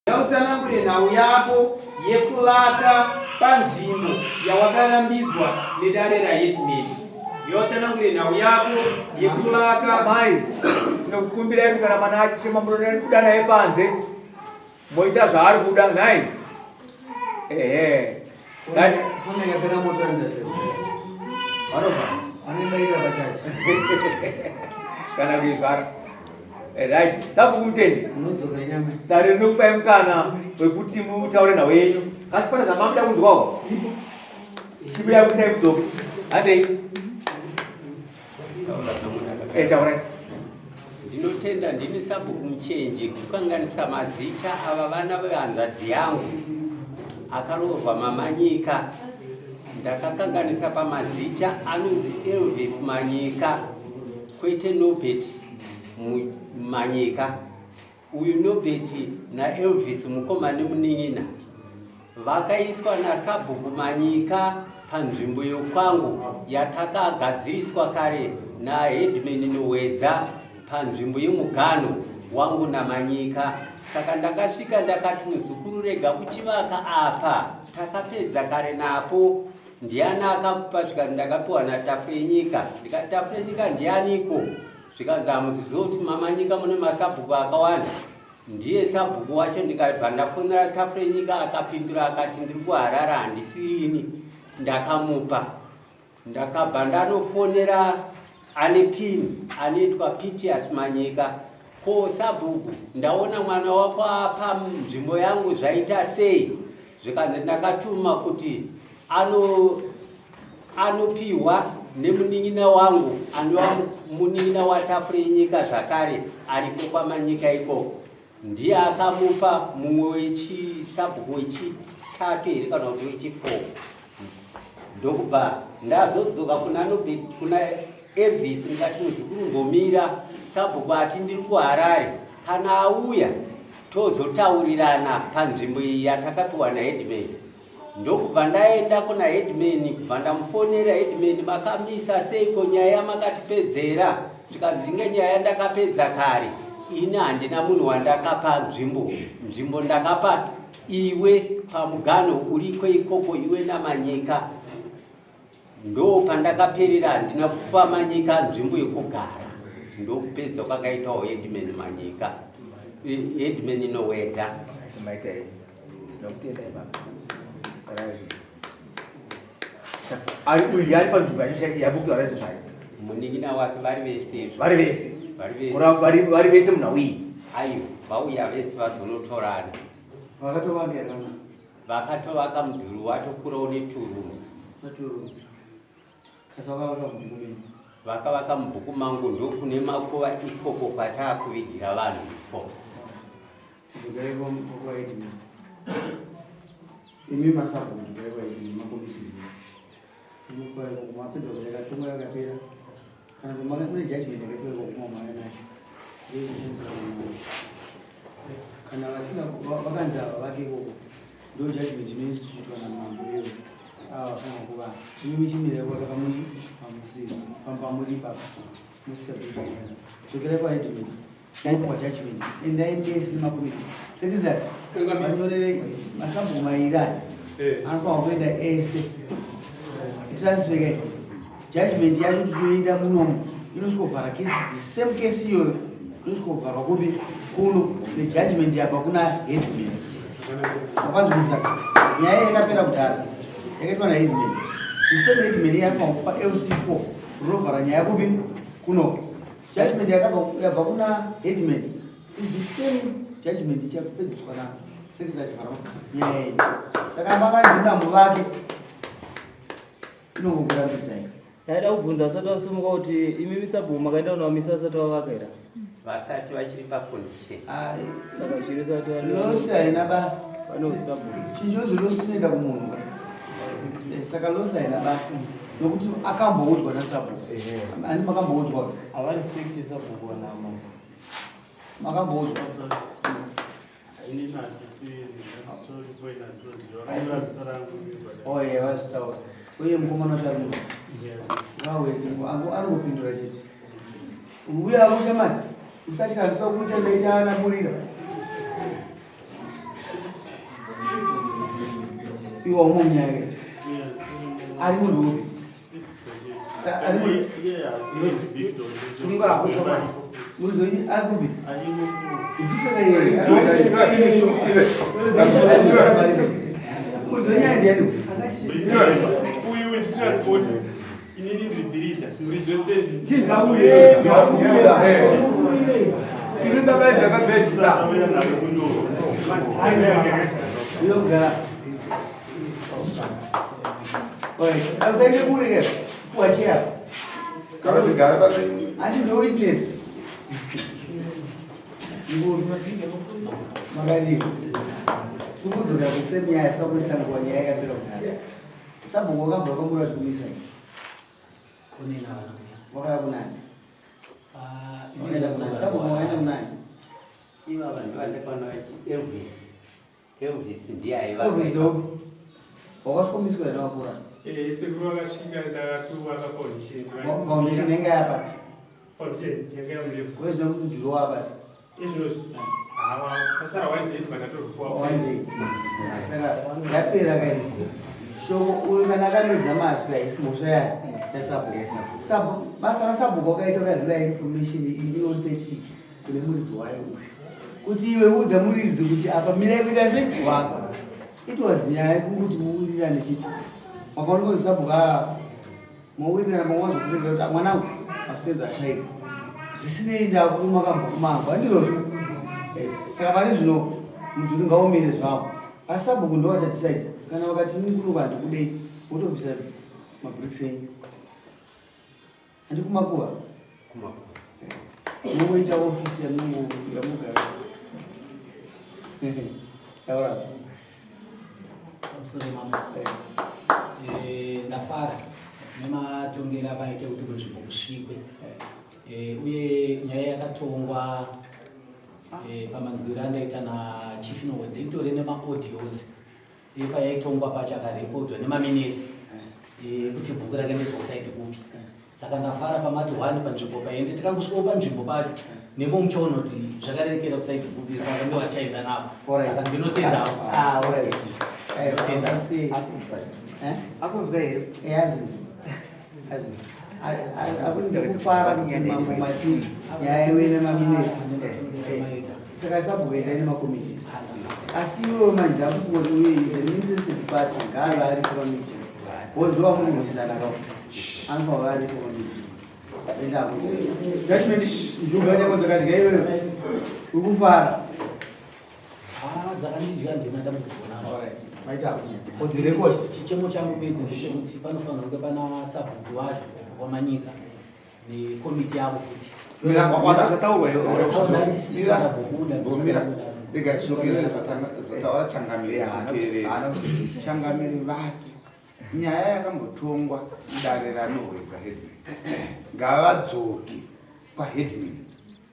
Yautsanangure nhau yako yekulaka panzvimbo yawakarambidzwa nedare raHeadman. Yautsanangure nhau yako yekulaka mai tinokukumbirai kuti kana mana achichema munoda naye panze moita zvaari kuda nai kana kuivhara right sabhuku mutendi dare rinokupai mukana wekuti mutaure nhau yenyu asi pane zvamamuda kunzwawo chibuda kusai mudzoke handei taurai. Ndinotenda ndini sabhuku muchenje kukanganisa mazita ava vana vehanzvadzi yangu akaroorwa mamanyika. Ndakakanganisa pamazita anonzi Elvis Manyika kwete Nobet Manyika. Uyu Nobet naElvis mukomana munin'ina vakaiswa nasabhuku Manyika panzvimbo yokwangu yatakagadziriswa kare naHeadman Nowedza panzvimbo yemugano wangu naManyika. Saka ndakasvika ndakati muzukuru rega kuchivaka apa takapedza kare napo. Ndiani akakupa? Zvikati ndakapiwa naTafura yenyika. Ndikati Tafura yenyika ndianiko? Zvikanzi hamuziviziva kuti maManyika mune masabhuku akawanda. Ndiye sabhuku wacho. Ndikabva ndafonera Tafura yenyika akapindura akati ndiri kuHarare handisirini. Ndakamupa. Ndakabva ndanofonera ane pini anoitwa Pitias Manyika. Ko sabhuku ndaona mwana wako apa nzvimbo yangu zvaita sei? Zvikanzi ndakatuma kuti anopiwa nemunin'ina wangu anova munin'ina waTafura yenyika zvakare aripo kwaManyika ikoko. Ndiye akamupa mumwe wechisabhuku wechitatu here kana kuti wechi4. Ndokubva ndazodzoka kuna Elvis ndikati muzukuru ngomira sabhuku ati ndiri kuHarare, kana auya tozotaurirana panzvimbo iyi yatakapiwa naHeadman. Ndokubva ndaenda kuna Headman, kubva ndamufonera Headman, makamisa seiko nyaya makatipedzera? Zvikanzi inge nyaya ndakapedza kare, ini handina munhu wandakapa nzvimbo ndakapa iwe pamugano uriko ikoko iwe naManyika. Ndo pandakaperera handina kupa Manyika nzvimbo yekugara. Ndokupedza kwakaitawo Headman Manyika, Headman Nowedza. Ari panzvimbo yabukutaura izvozvayo munin'ina wake vari vese vari vese munhau iyi. Aiwa, vauya vese vazonotorana. Vakatovaka mudhuri watokurawo ne2 rooms. Vakavaka mubhuku mangu ndokune makuva ikoko kwataakuvigira vanhu ikoko. Imi masabhuku ndikurewa ini makomitisi mapedza kuti akatumwa yakapera kana kuti kune judgment yakaitwa ikoko mwana nacho kana vasina vakanzi ava vake ikoko ndo judgment inoinstitutwa namambo iyo ava kana kuva imi michimira kwaka pamuri papa musabhuku dzokera paHeadman kwa judgment endaendesi nemakomitisi secretary vanyorere masabhuku mairi anofanwa kuenda ese transfer judgment yacho tinoenda munomu inosvikovhara kesi the same case iyoyo inosvikovharwa kupi kuno nejudgment yabva kuna Headman. Makanzwisisa nyaya yakapera kudhara yakaitwa naHeadman. The same Headman yanofanwa kupa LC4 rinovhara nyaya kupi kuno. Judgment yabva kuna Headman is the same judgment ichapedziswa na secretary vhara nyaya iyi. Saka makanzi ndambo vake inongokurambidzai. Ndaida kubvunza asati wasumuka kuti imi misabhuku makaenda kunomisa asati wavakaira? Vasati vachiri pafundishe. Saka chiri sati losi haina basa. Pane sabhuku. Chinjonzi losi inoenda kumunhu. Saka losi haina basa. Nokuti akamboudzwa nasabhuku. Ani makamboudzwa. Havarespecti sabhuku wanama. Makamboudzwa. Oye vazvitaura. Uye mukomana watarume. Vaweti anongopindura chete. Uya ushamani. Usachikandiswa kuita ndaita anamurira. iwa umunyake ari munhu upi ari munhu muzonyi akupi ndikaka yeye muzonyi andiani uyu nditransport inini ndibhirita registered uyogara ausaite kuri ke kuachia andi ndo witness makadiko sukudzoka kusenyaya sakuisana kuwa nyaya yakapera kunaka sabhuku wakabva kwambura chikumisa wakaya kunani sabhuku wakaenda kunani iva vanhu vandakwana vachi Elvis ndiye aiva Elvis ndo wakasvikomiswa here wakura sekuru vakasvika ndakatuwa foundation yanga yapa foundation yanga yamurefu wezino mudhuri wapa izvozvo hawa pasara 1 day vakatorufua 1 day saka yapera kaisi shoko uyu kana akamedza maswi haisi mhosva yani yasabhuku basa rasabhuku wakaita ukarila information inopetik kune muridzi wayo kuti iwe udza muridzi kuti apa mirai kuita sei waka it was nyaya yekuti muwirirane chiti makaona kuti sabhuku mawirirana mawazokurekera kuti mwanangu masitenzi ashaika zvisinei ndakumakambokumangu andirozvo saka pane zvino mudhuri ngaumire zvavo asi sabhuku ndo vachatisaita kana vakati nikuluka handikudei wotopisa mabricks enyu handikumakuwa unongoita ofisi yamugara saura ndafara nematongero avaite kuti kunzvimbo kusvikwe uye nyaya yakatongwa pamanzwiro andaita nachief inowedze itore nemaaudios payaitongwa pacho akarekodwa nemaminitsi kuti bhuku rakaendeswa kusaiti kupi saka ndafara pamati 1 panzvimbo paende tikangosvikawo panzvimbo pacho nemo muchaona kuti zvakarerekera kusaiti kupi pakambe vachaenda navo saka ndinotendawo akunzwa here akundikufara kuti mambo mati nyaya iwe nemaminitsi saka sabhukuenda nemakomitis asi iwewo manje ndakukoti uye is an interested party ngaave ari komiti wozova munhuisana kao anofava ari komiti endako judgment nzvimbo yanyango dzakadya iweyo ukufara dzakandidya ndima dambudziko naro maita odzirekodi chichemo changu bedzi ndechekuti panofanira kunge pana sabhuku wacho wamanyika nekomiti yavo futi zvataura changamiri vati nyaya yakambotongwa dare ranorwedza headman ngavadzoki pahedman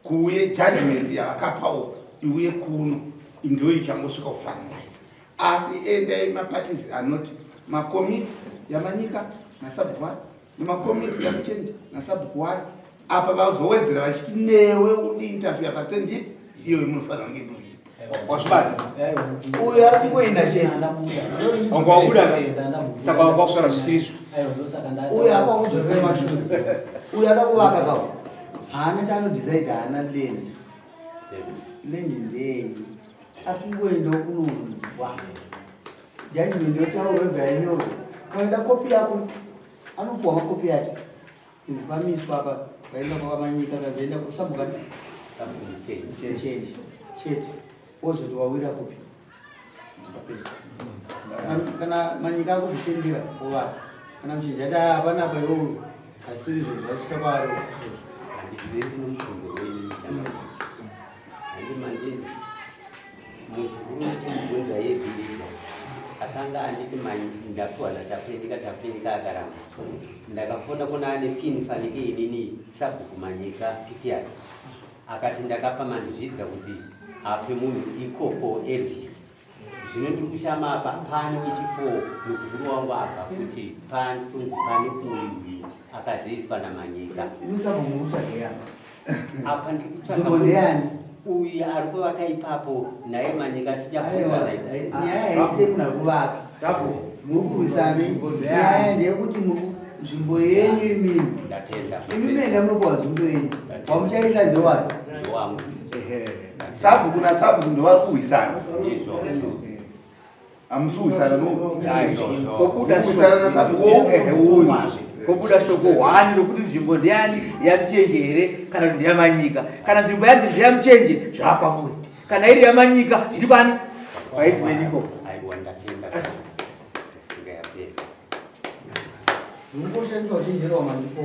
kuuye judgment yavakapawo iuye kuno ndo ichangosvika kufaniraisa asi endai maparties anoti makomiti yamanyika nasabhuku 1 nemakomiti yamuchenja nasabhuku 1 apa vazowedzera vachiti newe udiinterfere pasendipi iyo munofanira kunge muri wasvibata uyu ari kungoenda chete saka wakusvara zvisizvo uyu apakudzoresa mashure uyu ada kuvaka kao haana chaanodhisaidi haana land ndei ari kungoenda kunonzwa judgment yotaurwa bvayanyorwa kaenda kopi yako anopuwa makopi yacho inzi pamiswa apa kaenda kwakamanyika kazoenda kusabhuka chete wozoti wawira kopi kana manyika akuzvitendera ova kana muchinja ati hapana apa iwoyo asiri zvo zvasvika paari muzukuru wechimubvunza yevhirika akanga anditi ndapuwa tafenika akaramba ndakafona kuna ane pin fanike inini sabhuku manyika pitias akati ndakapa manzvidza kuti ape munhu ikoko Elvis zvino ndiri kushama apa pane wechi4 muzukuru wangu abva kuti kunzi pane uyu akaziviswa namanyika imusabhuku mutsvageya apa ndiri kutsvaka uyu ari kuvaka ipapo naye manyika tichapfutsana nyaya yaise muna kuvaka muri kurwisani nyaya ndeyekuti nzvimbo yenyu imini ndatenda imi menda munopiwa nzvimbo yenyu wamuchaisa ndowani ndowangu sabhuku nasabhuku ndovakuwisana ndizvo amusuwisana kobuda kobuda shoko 1 rokuti nzvimbo ndeyani yamuchenje here kana kuti ndeyamanyika kana nzvimbo yanzi ndeyamuchenje zvakwamuri kana iri yamanyika ndiri kwani paitmeniko aiwa ndatenda funga yapera munoshandisa uchinjira wamandiko